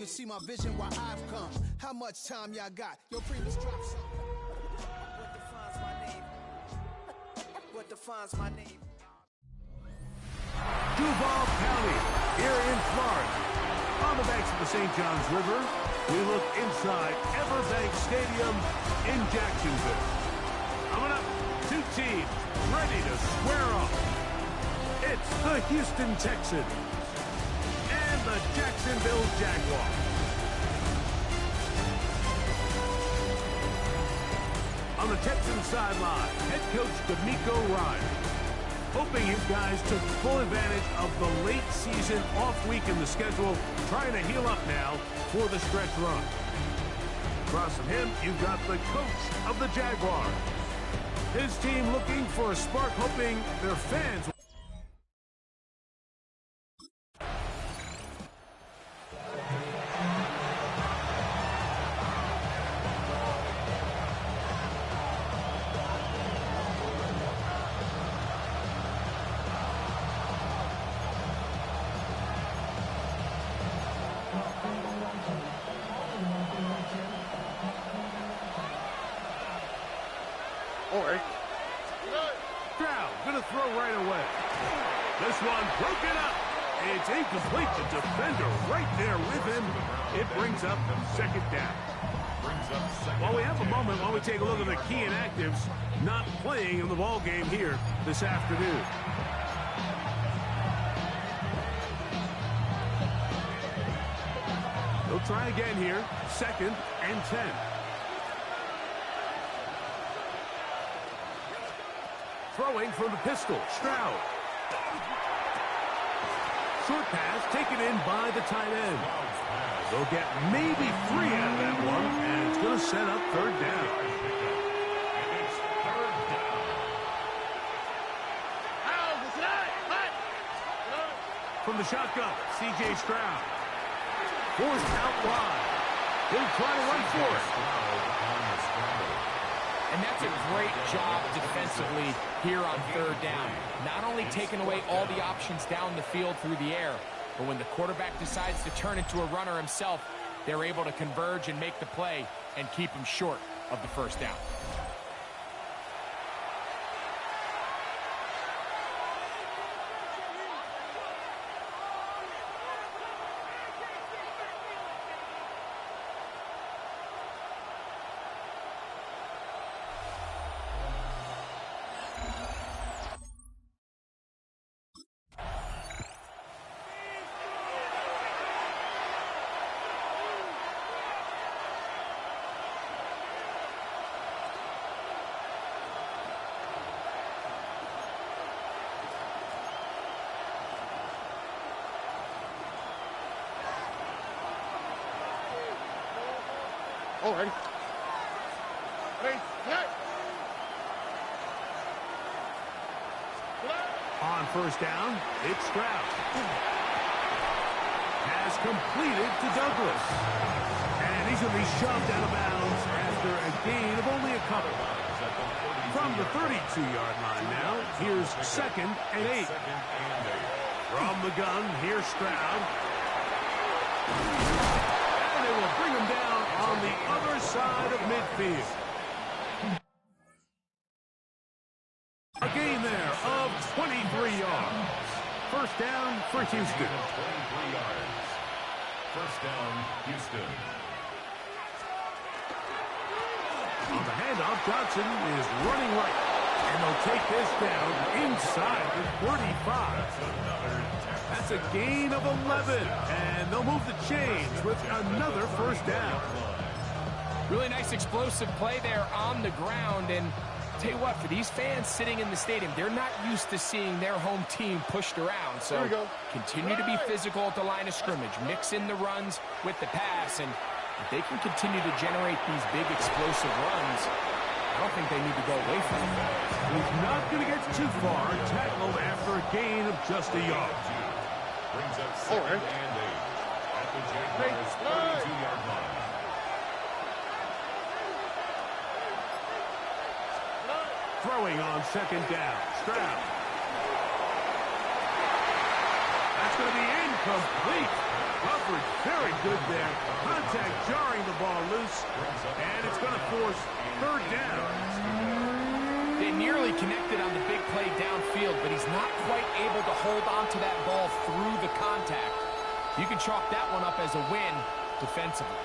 see my vision where I've come. How much time y'all got? Your previous drop something. What defines my name? Duval County, here in Florida. On the banks of the St. Johns River, we look inside Everbank Stadium in Jacksonville. Coming up, two teams ready to square off. It's the Houston Texans and the Jacksonville Jaguars. On the Texans sideline, head coach D'Amico Ryan. Hoping you guys took full advantage of the late season off week in the schedule, trying to heal up now for the stretch run. Across from him, you've got the coach of the Jaguars. His team looking for a spark, hoping their fans... Stroud gonna throw right away. This one broken up. It's incomplete. The defender right there with him. It brings up second down. While we have a moment, while we take a look at the key inactives not playing in the ball game here this afternoon. They'll try again here. 2nd and 10. Throwing from the pistol, Stroud. Short pass taken in by the tight end. They'll get maybe 3 out of that one, and it's going to set up third down. From the shotgun, C.J. Stroud. Forced out wide. He'll try to run for it. And that's a great job defensively here on third down. Not only taking away all the options down the field through the air, but when the quarterback decides to turn into a runner himself, they're able to converge and make the play and keep him short of the first down. Ready. On first down, it's Stroud. Pass completed to Douglas. And he's going to be shoved out of bounds after a gain of only a couple. From the 32-yard line now, here's 2nd and 8. From the gun, here's Stroud. And they will bring him down on the other side of midfield. A gain there of 23 yards. First down for Houston. 23 yards. First down, Houston. On the handoff, Johnson is running right. And they'll take this down inside the 35. That's a gain of 11. And they'll move the chains with another first down. Really nice explosive play there on the ground. And tell you what, for these fans sitting in the stadium, they're not used to seeing their home team pushed around. So continue to be physical at the line of scrimmage. Mix in the runs with the pass. And if they can continue to generate these big explosive runs, I don't think they need to go away from it. He's not going to get too far. Tackled after a gain of just a yard. Brings up 2nd and 8 at the Jaguars' 32-yard line. Throwing on 2nd down. Stroud. That's going to be incomplete. Coverage very good there. Contact jarring the ball loose, and it's going to force third down. They nearly connected on the big play downfield, but he's not quite able to hold on to that ball through the contact. You can chalk that one up as a win defensively.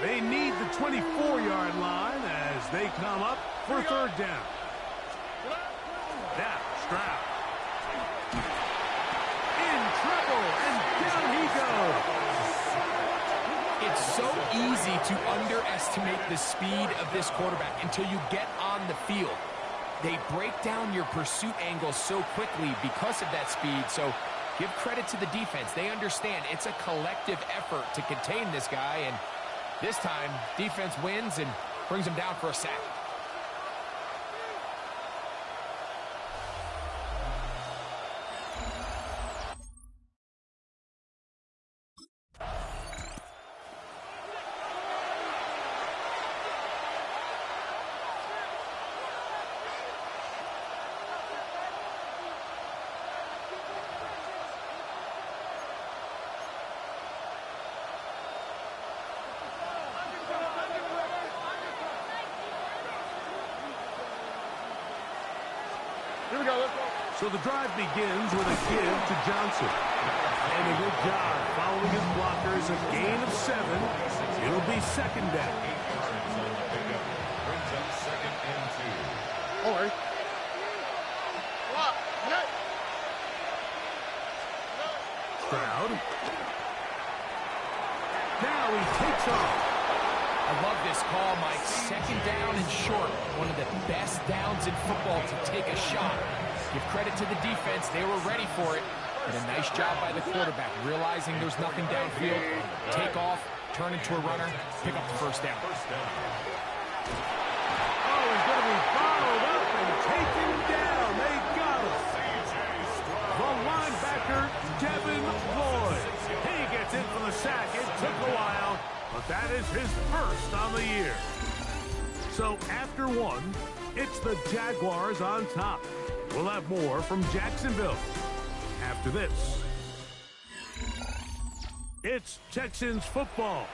They need the 24-yard line as they come up for third down. Now, Stroud. In trouble, and down he goes. It's so easy to underestimate the speed of this quarterback until you get on the field. They break down your pursuit angles so quickly because of that speed, so give credit to the defense. They understand it's a collective effort to contain this guy, and this time, defense wins and brings him down for a sack. Here we go, let's go. So the drive begins with a give to Johnson. And a good job following his blockers, a gain of 7. It'll be second down. Brings up 2nd and 2. All right. Stroud. Now he takes off. I love this call, Mike. Second down and short. One of the best downs in football to take a shot. Give credit to the defense. They were ready for it. And a nice job by the quarterback, realizing there's nothing downfield. Take off, turn into a runner, pick up the first down. Oh, he's going to be followed up and taken down. They got him. The linebacker, Devin Lloyd. He gets in for the sack. It took a while, but that is his first on the year. So after one, it's the Jaguars on top. We'll have more from Jacksonville after this. It's Texans football.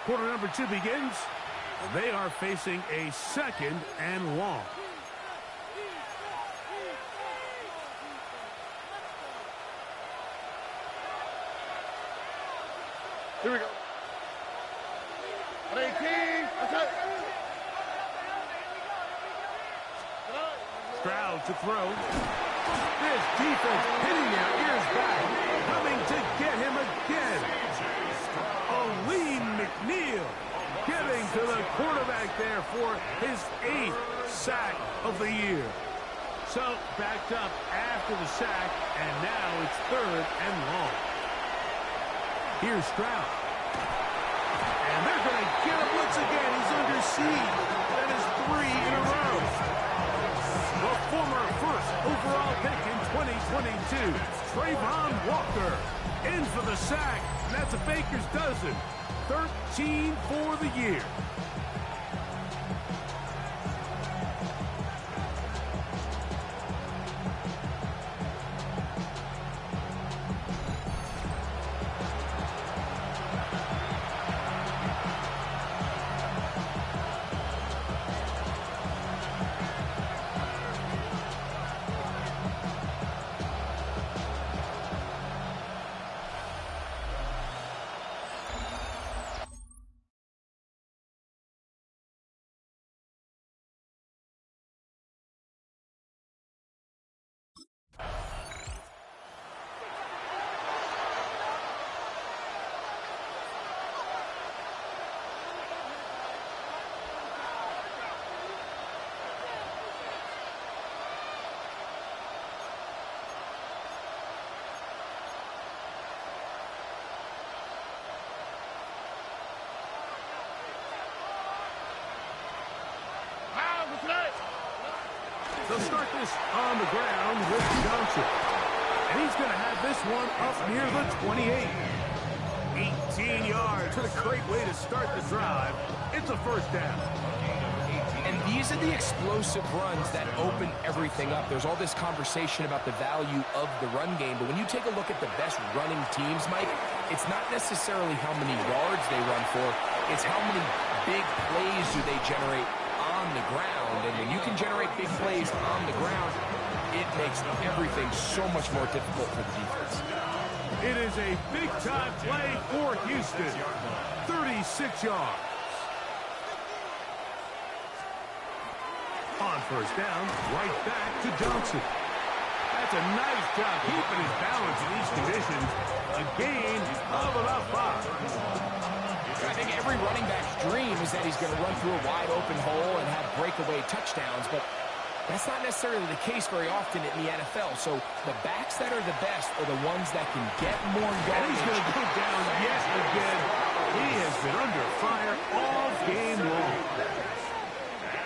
Quarter number 2 begins. They are facing a 2nd and long. Here we go. 18. Okay. Stroud to throw. This defense hitting their ears back, coming to get him again. Aleem McNeil getting to the quarterback there for his 8th sack of the year. So backed up after the sack, and now it's 3rd and long. Here's Stroud. And they're going to get him once again. He's under siege. That is 3 in a row. The former first overall pick in 2022, Trayvon Walker, in for the sack, and that's a baker's dozen. 13 for the year. They'll start this on the ground with Johnson. And he's going to have this one up near the 28. 18 yards. What a great way to start the drive. It's a first down. And these are the explosive runs that open everything up. There's all this conversation about the value of the run game, but when you take a look at the best running teams, Mike, it's not necessarily how many yards they run for, it's how many big plays do they generate on the ground. And when you can generate big plays on the ground, it makes everything so much more difficult for the defense. It is a big-time play for Houston. 36 yards. On first down, right back to Johnson. That's a nice job keeping his balance in these conditions. A gain of about 5. I think every running back's dream is that he's going to run through a wide-open hole and have breakaway touchdowns, but that's not necessarily the case very often in the NFL. So the backs that are the best are the ones that can get more yardage. And he's going to go down yet again. He has been under fire all game long.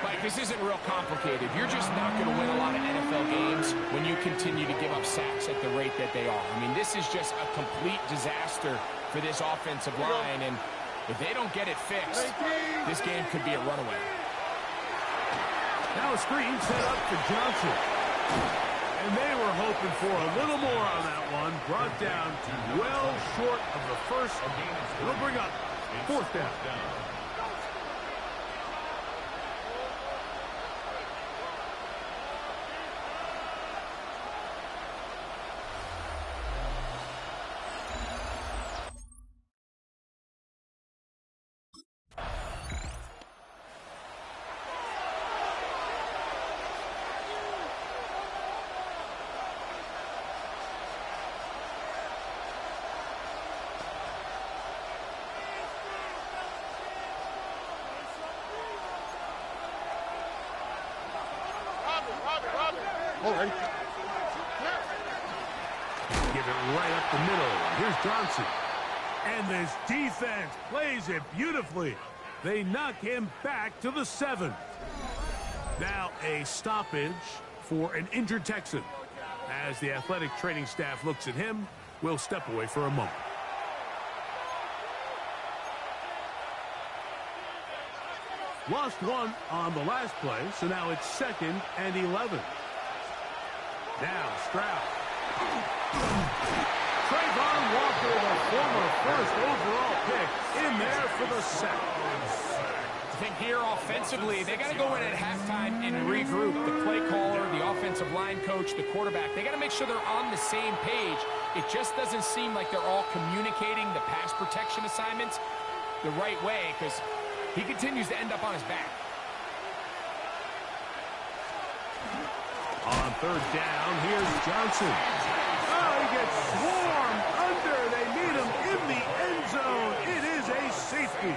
Mike, this isn't real complicated. You're just not going to win a lot of NFL games when you continue to give up sacks at the rate that they are. I mean, this is just a complete disaster for this offensive line, and if they don't get it fixed, this game could be a runaway. Now a screen set up for Johnson. And they were hoping for a little more on that one. Brought down well short of the first. It'll bring up fourth down. All right. Give it right up the middle. Here's Johnson. And this defense plays it beautifully. They knock him back to the 7. Now a stoppage for an injured Texan. As the athletic training staff looks at him, we'll step away for a moment. Lost one on the last play, so now it's 2nd and 11. Now Stroud. Trayvon Walker, the former first overall pick, in there for the sack. I think here offensively, they got to go in at halftime and regroup. The play caller, the offensive line coach, the quarterback, they got to make sure they're on the same page. It just doesn't seem like they're all communicating the pass protection assignments the right way, because he continues to end up on his back. On third down, here's Johnson. Oh, he gets swarmed under. They meet him in the end zone. It is a safety.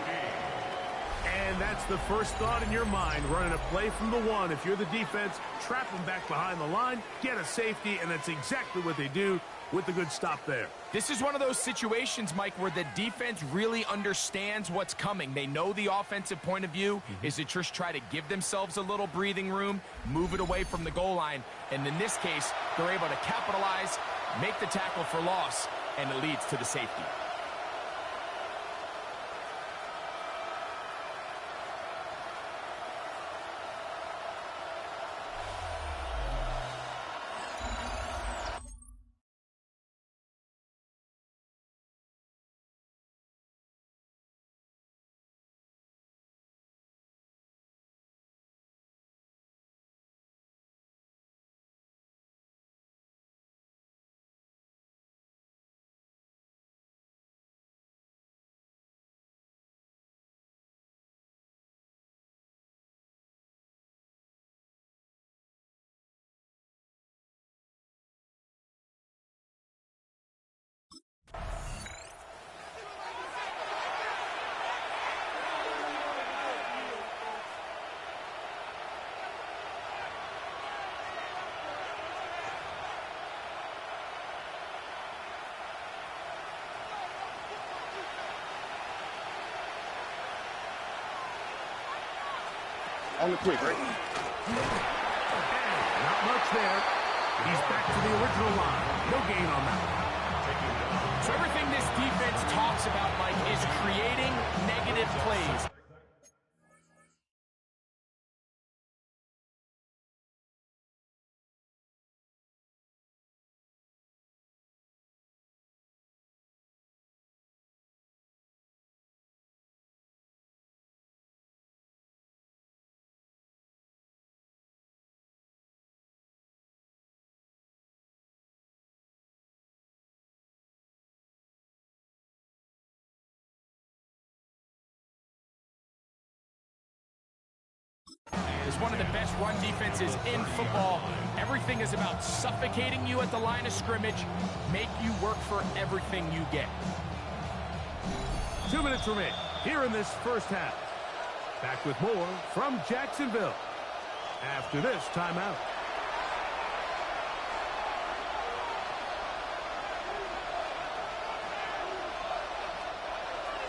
And that's the first thought in your mind, running a play from the 1. If you're the defense, trap them back behind the line, get a safety, and that's exactly what they do with the good stop there. This is one of those situations, Mike, where the defense really understands what's coming. They know the offensive point of view is to just try to give themselves a little breathing room, move it away from the goal line, and in this case, they're able to capitalize, make the tackle for loss, and it leads to the safety. On the quick, right? Not much there. He's back to the original line. No gain on that one. So everything this defense talks about, Mike, is creating negative plays. is one of the best run defenses in football. Everything is about suffocating you at the line of scrimmage, make you work for everything you get. 2 minutes remain here in this first half. Back with more from Jacksonville after this timeout.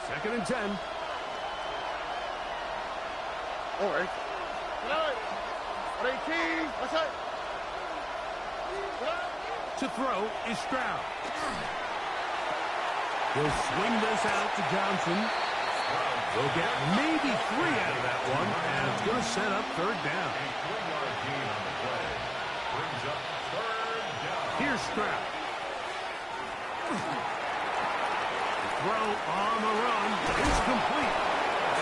Second and 10. All right. To throw is Stroud. He'll swing this out to Johnson. They'll get maybe 3 out of that one, and it's going to set up third down. Here's Stroud. The throw on the run is complete,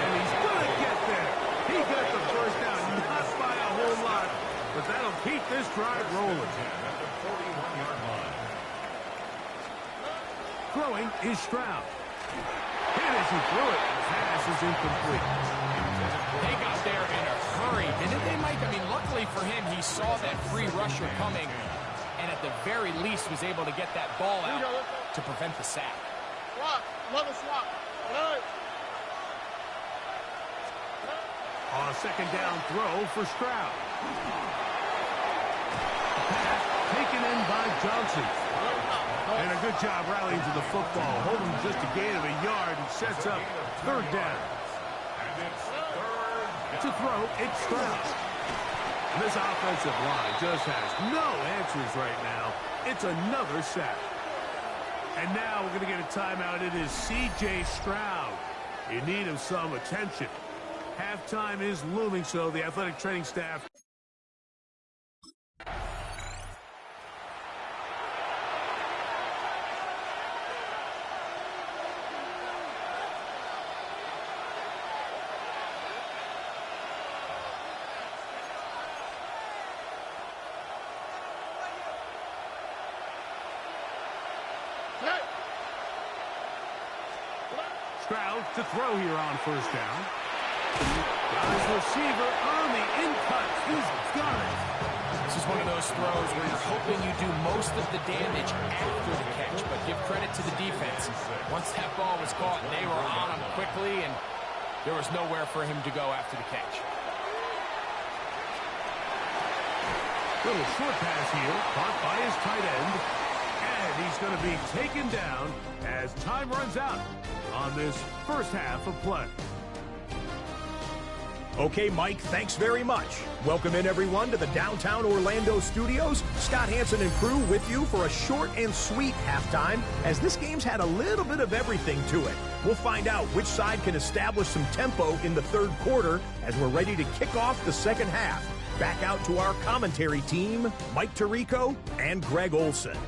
and he's going to get there. He got the first down, not by a whole lot, but that'll keep this drive rolling. Throwing is Stroud. Hit as he threw it. Pass is incomplete. They got there in a hurry, didn't they, Mike? I mean, luckily for him, he saw that free rusher coming, and at the very least was able to get that ball out to prevent the sack. Swap. On a second down throw for Stroud. Pass taken in by Johnson. And a good job rallying to the football. Holding just a gain of a yard and sets up third down. To throw, it's Stroud. And this offensive line just has no answers right now. It's another sack. And now we're going to get a timeout. It is C.J. Stroud in need of some attention. Halftime is looming, so the athletic training staff. Stroud to throw here on first down. Got his receiver on the in-cut. He's got it. This is one of those throws where you're hoping you do most of the damage after the catch, but give credit to the defense. Once that ball was caught, they were on him quickly, and there was nowhere for him to go after the catch. Little short pass here, caught by his tight end. And he's going to be taken down as time runs out on this first half of play. Okay, Mike, thanks very much. Welcome in, everyone, to the downtown Orlando studios. Scott Hansen and crew with you for a short and sweet halftime, as this game's had a little bit of everything to it. We'll find out which side can establish some tempo in the third quarter as we're ready to kick off the second half. Back out to our commentary team, Mike Tirico and Greg Olson.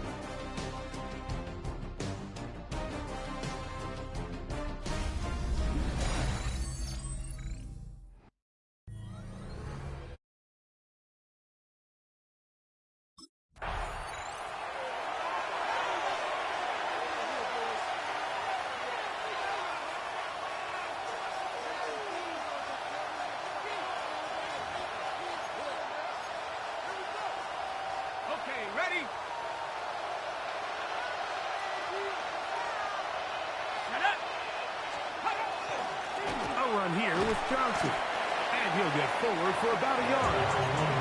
Here with Johnson. And he'll get forward for about a yard.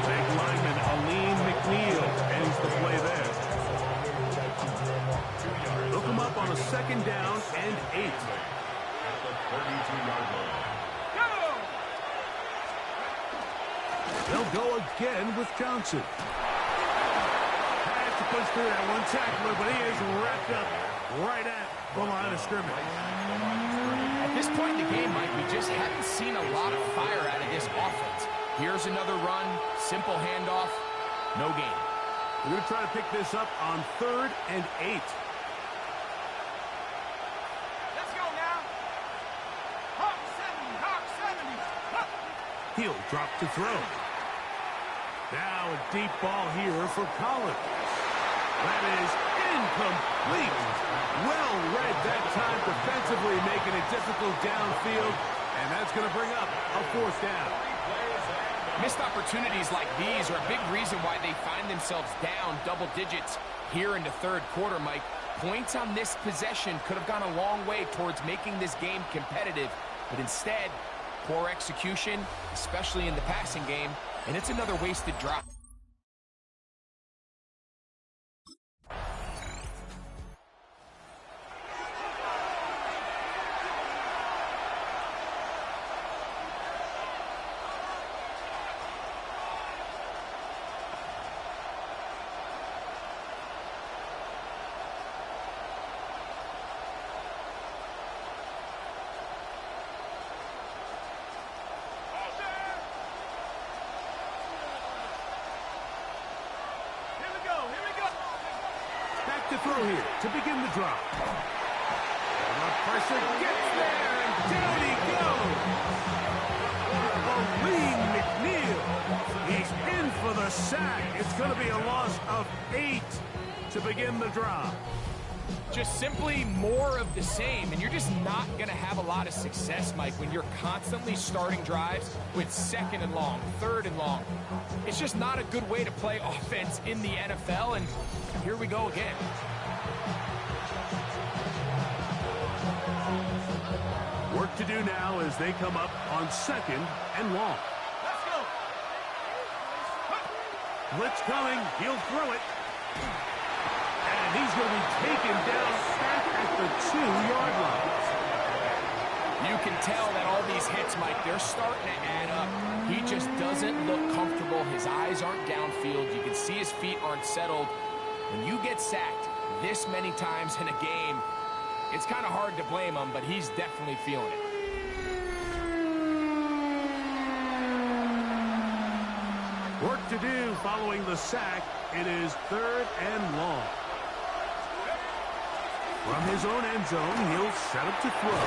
Big lineman Aline McNeil ends the play there. They'll come up on a second down and 8. At the 32-yard line. They'll go again with Johnson. Has to push through that one tackler, but he is wrapped up right at the line of scrimmage. At this point in the game, Mike, we just haven't seen a lot of fire out of this offense. Here's another run, simple handoff, no gain. We're going to try to pick this up on 3rd and 8. Let's go now. Hawk 70, Hawk 70. He'll drop to throw. Now a deep ball here for Collins. That is incomplete. Well read that time defensively, making it difficult downfield, and that's going to bring up a 4th down. Missed opportunities like these are a big reason why they find themselves down double digits here in the third quarter, Mike. Points on this possession could have gone a long way towards making this game competitive, but instead, poor execution, especially in the passing game, and it's another wasted drop. To throw here to begin the drop. And the pressure gets there, and down he goes. Lee McNeil. He's in for the sack. It's going to be a loss of 8 to begin the drop. Just simply more of the same, and you're just not going to have a lot of success, Mike, when you're constantly starting drives with 2nd and long, 3rd and long. It's just not a good way to play offense in the NFL, and here we go again. Work to do now as they come up on 2nd and long. Let's go. Blitz coming. He'll throw it. And he's going to be taken down back at the 2-yard line. You can tell that all these hits, Mike, they're starting to add up. He just doesn't look comfortable. His eyes aren't downfield. You can see his feet aren't settled. When you get sacked this many times in a game, it's kind of hard to blame him, but he's definitely feeling it. Work to do following the sack. It is 3rd and long. From his own end zone, he'll set up to throw.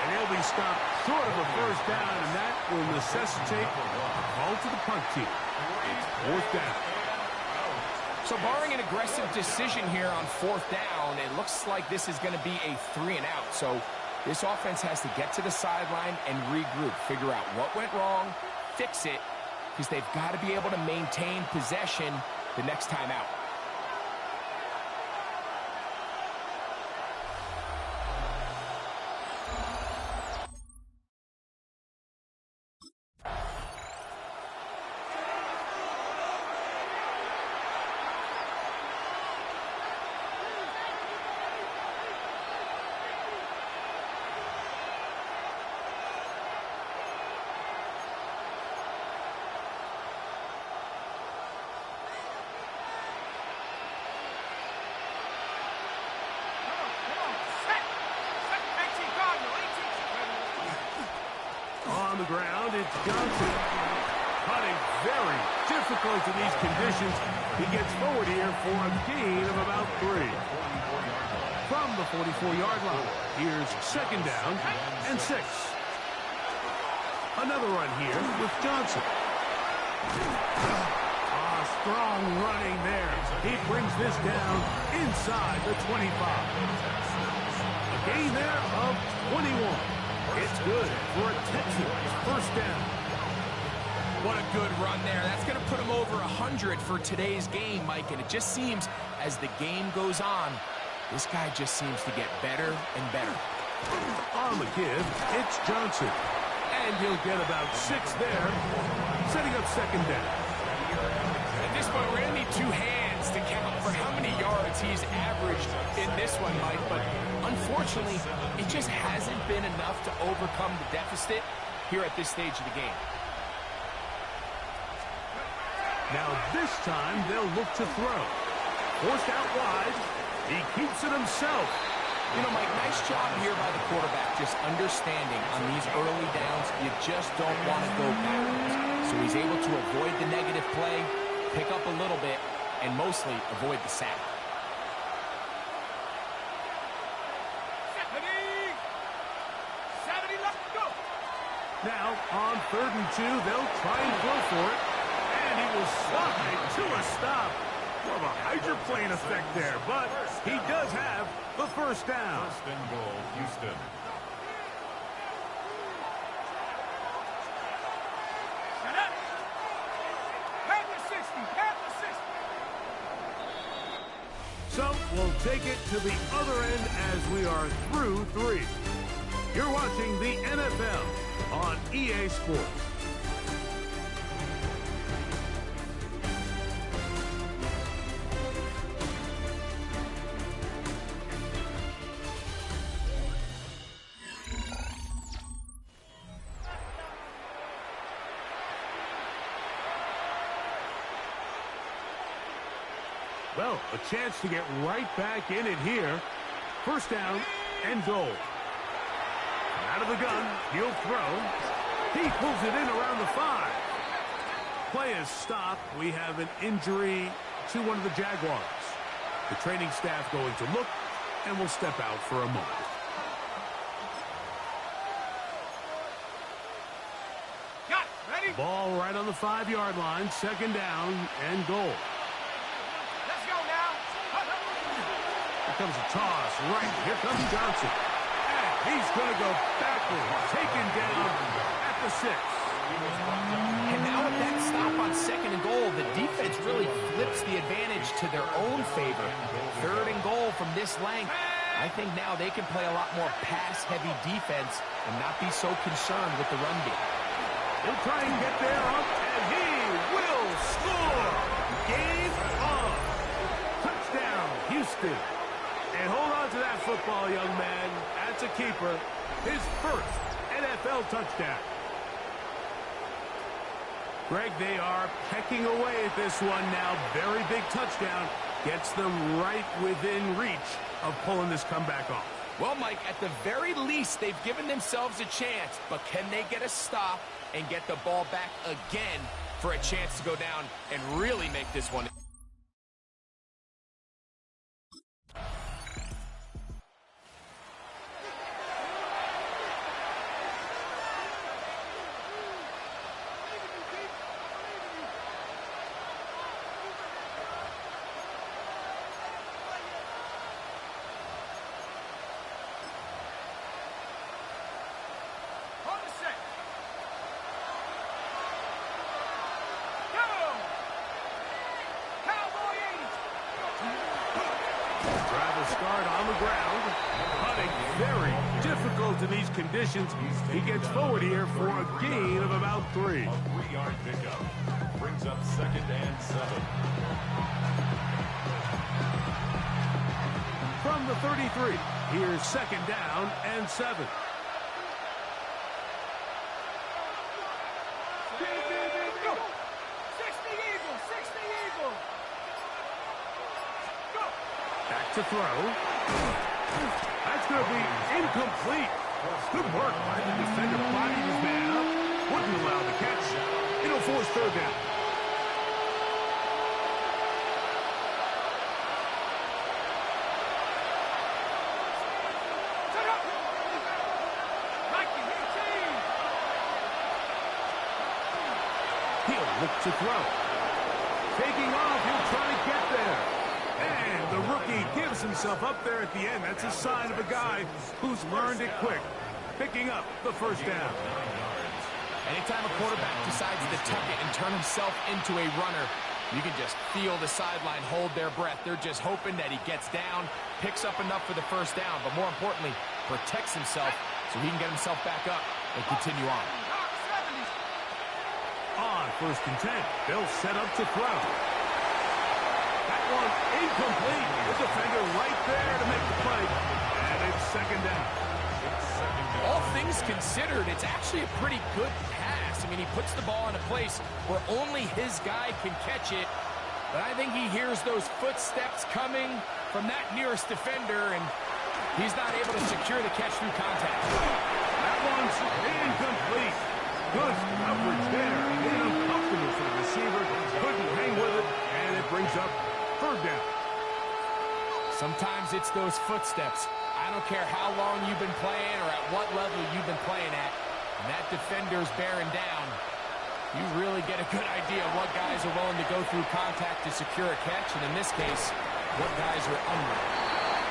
And he'll be stopped short of a first down, and that will necessitate a call to the punt team. It's 4th down. So barring an aggressive decision here on 4th down, it looks like this is going to be a 3-and-out. So this offense has to get to the sideline and regroup, figure out what went wrong, fix it, because they've got to be able to maintain possession the next time out. On the ground, it's Johnson. Hunting very difficult in these conditions. He gets forward here for a gain of about 3. From the 44-yard line, here's 2nd down and 6. Another run here with Johnson. Strong running there. He brings this down inside the 25. A gain there of 21. It's good for a Texans first down. What a good run there. That's going to put him over 100 for today's game, Mike. And it just seems as the game goes on, this guy just seems to get better and better. On the give, it's Johnson. And he'll get about 6 there, setting up 2nd down. At this point, we're going to need 2 hands to count for how many yards he's averaged in this one, Mike. But unfortunately, it just hasn't been enough to overcome the deficit here at this stage of the game. Now this time, they'll look to throw. Forced out wide. He keeps it himself. You know, Mike, nice job here by the quarterback, just understanding on these early downs, you just don't want to go backwards. So he's able to avoid the negative play, pick up a little bit, and mostly avoid the sack. Now, on 3rd and 2, they'll try and throw for it. And he will slide to a stop. More of a hydroplane effect there, but he does have the first down. 1st and goal, Houston. will take it to the other end as we are through 3. You're watching the NFL on EA Sports. Well, a chance to get right back in it here. First down and goal. Out of the gun, he'll throw. He pulls it in around the 5. Play is stopped. We have an injury to one of the Jaguars. The training staff going to look, and will step out for a moment. Got it. Ready? Ball right on the 5-yard line. Second down and goal. Let's go now. Here comes a toss. Right. Here comes Johnson. And he's going to go backwards. Taken down at the 6. And now with that stop on second and goal, the defense really flips the advantage to their own favor. Third and goal from this length. I think now they can play a lot more pass-heavy defense and not be so concerned with the run game. He'll try and get there up, and he will score. Game on. Touchdown, Houston. And hold on to that football, young man. That's a keeper. His first NFL touchdown. Greg, they are pecking away at this one now. Very big touchdown. Gets them right within reach of pulling this comeback off. Well, Mike, at the very least, they've given themselves a chance. But can they get a stop and get the ball back again for a chance to go down and really make this one? Start on the ground. Putting very difficult in these conditions. He gets forward here for a gain of about 3. A 3-yard pickup. Brings up second and 7. From the 33, here's second down and 7. To throw. That's going to be incomplete. Good work by the defender. Bodied his man up. Wouldn't allow the catch. It'll force third down. He'll look to throw. Taking off. He'll try to get there. And the rookie gives himself up there at the end. That's a sign of a guy who's learned it quick. Picking up the first down. Anytime a quarterback decides to tuck it and turn himself into a runner, you can just feel the sideline hold their breath. They're just hoping that he gets down, picks up enough for the first down, but more importantly, protects himself so he can get himself back up and continue on. On first and 10, they'll set up to throw. That one incomplete. The defender right there to make the play. And it's second down. All things considered, it's actually a pretty good pass. I mean, he puts the ball in a place where only his guy can catch it. But I think he hears those footsteps coming from that nearest defender, and he's not able to secure the catch through contact. That one's incomplete. Good coverage there. Made it uncomfortable for the receiver. Couldn't hang with it, and it brings up third down. Sometimes it's those footsteps. I don't care how long you've been playing or at what level you've been playing at. When that defender's bearing down, you really get a good idea of what guys are willing to go through contact to secure a catch, and in this case, what guys are unwilling.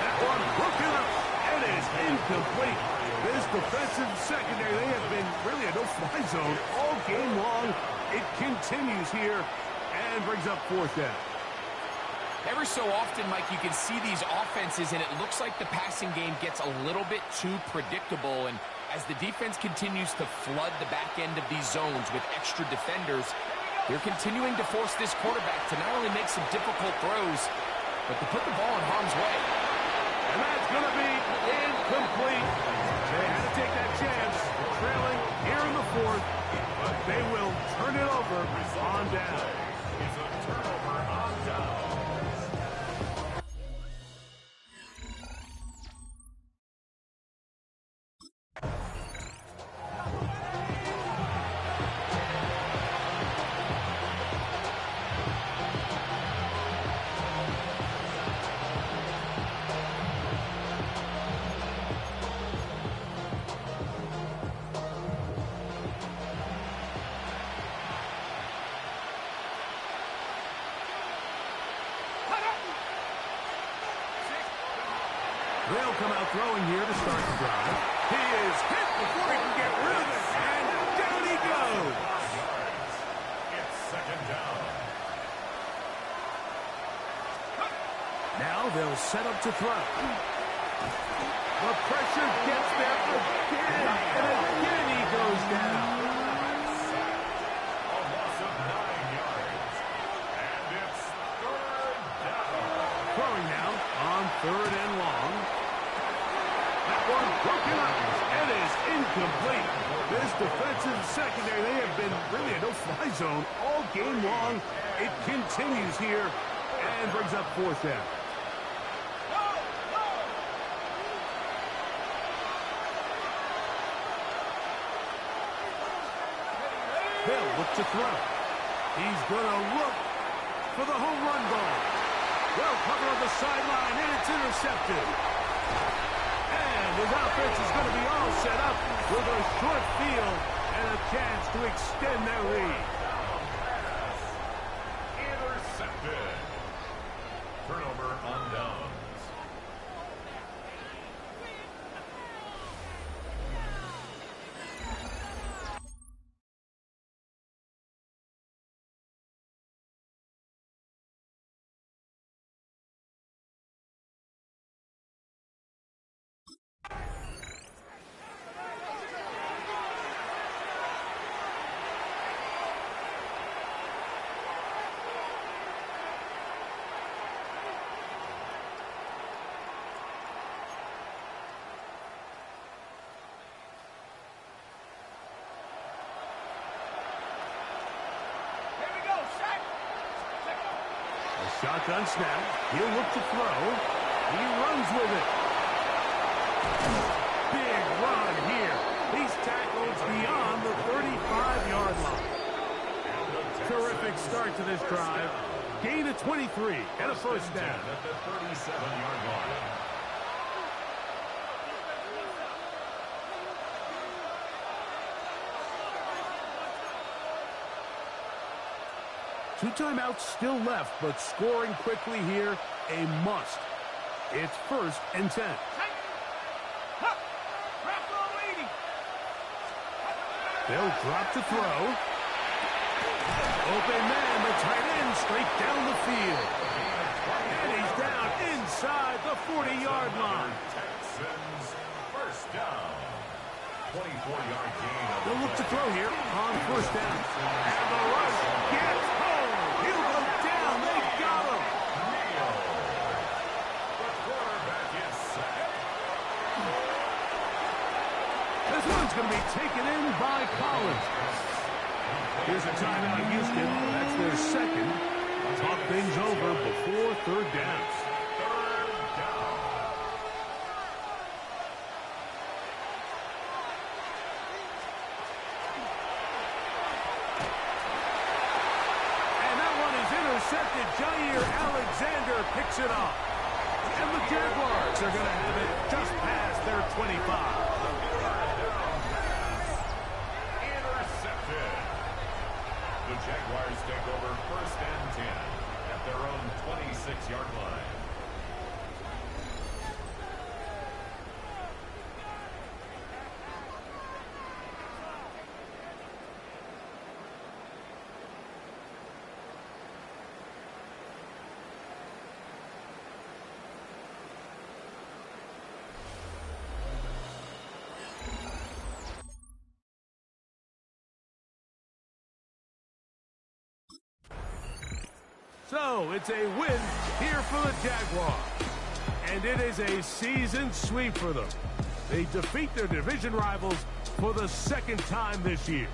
That one broken up and is incomplete. This defensive secondary, they have been really a no-fly zone all game long. It continues here and brings up fourth down. Every so often, Mike, you can see these offenses, and it looks like the passing game gets a little bit too predictable. And as the defense continues to flood the back end of these zones with extra defenders, they're continuing to force this quarterback to not only make some difficult throws, but to put the ball in harm's way. And that's going to be incomplete. They had to take that chance, trailing here in the fourth, but they will turn it over on down. It's a turnover on down. They'll come out throwing here to start the drive. He is hit before he can get rid of it, and down he goes. It's second down. Now they'll set up to throw. The pressure gets there again, and again he goes down. A loss of 9 yards. And it's third down. Throwing now on third and long. That one broken up. It is incomplete. This defensive secondary, they have been really a no-fly zone all game long. It continues here and brings up fourth down. They'll look to throw. He's going to look for the home run ball. Well covered on the sideline, and it's intercepted. And his offense is going to be all set up with a short field and a chance to extend their lead. Intercepted. Turnover on downs. Shotgun snap. He'll look to throw. He runs with it. Big run here. He's tackled beyond the 35-yard line. Terrific start to this drive. Gain of 23 and a first down. At the 37-yard line. Two timeouts still left, but scoring quickly here, a must. It's first and 10. They'll drop to throw. Open man, the tight end, straight down the field. And he's down inside the 40-yard line. Texans first down. 24-yard gain. They'll look to throw here on first down. And the rush gets home. He'll go down. They got him. The quarterback is sacked. This one's going to be taken in by Collins. Here's a timeout in Houston. That's their second. Talk things over before third down. Intercepted. Jair Alexander picks it up. And the Jaguars are going to have it just past their 25. Intercepted. The Jaguars take over first and 10 at their own 26-yard line. So it's a win here for the Jaguars. And it is a season sweep for them. They defeat their division rivals for the second time this year.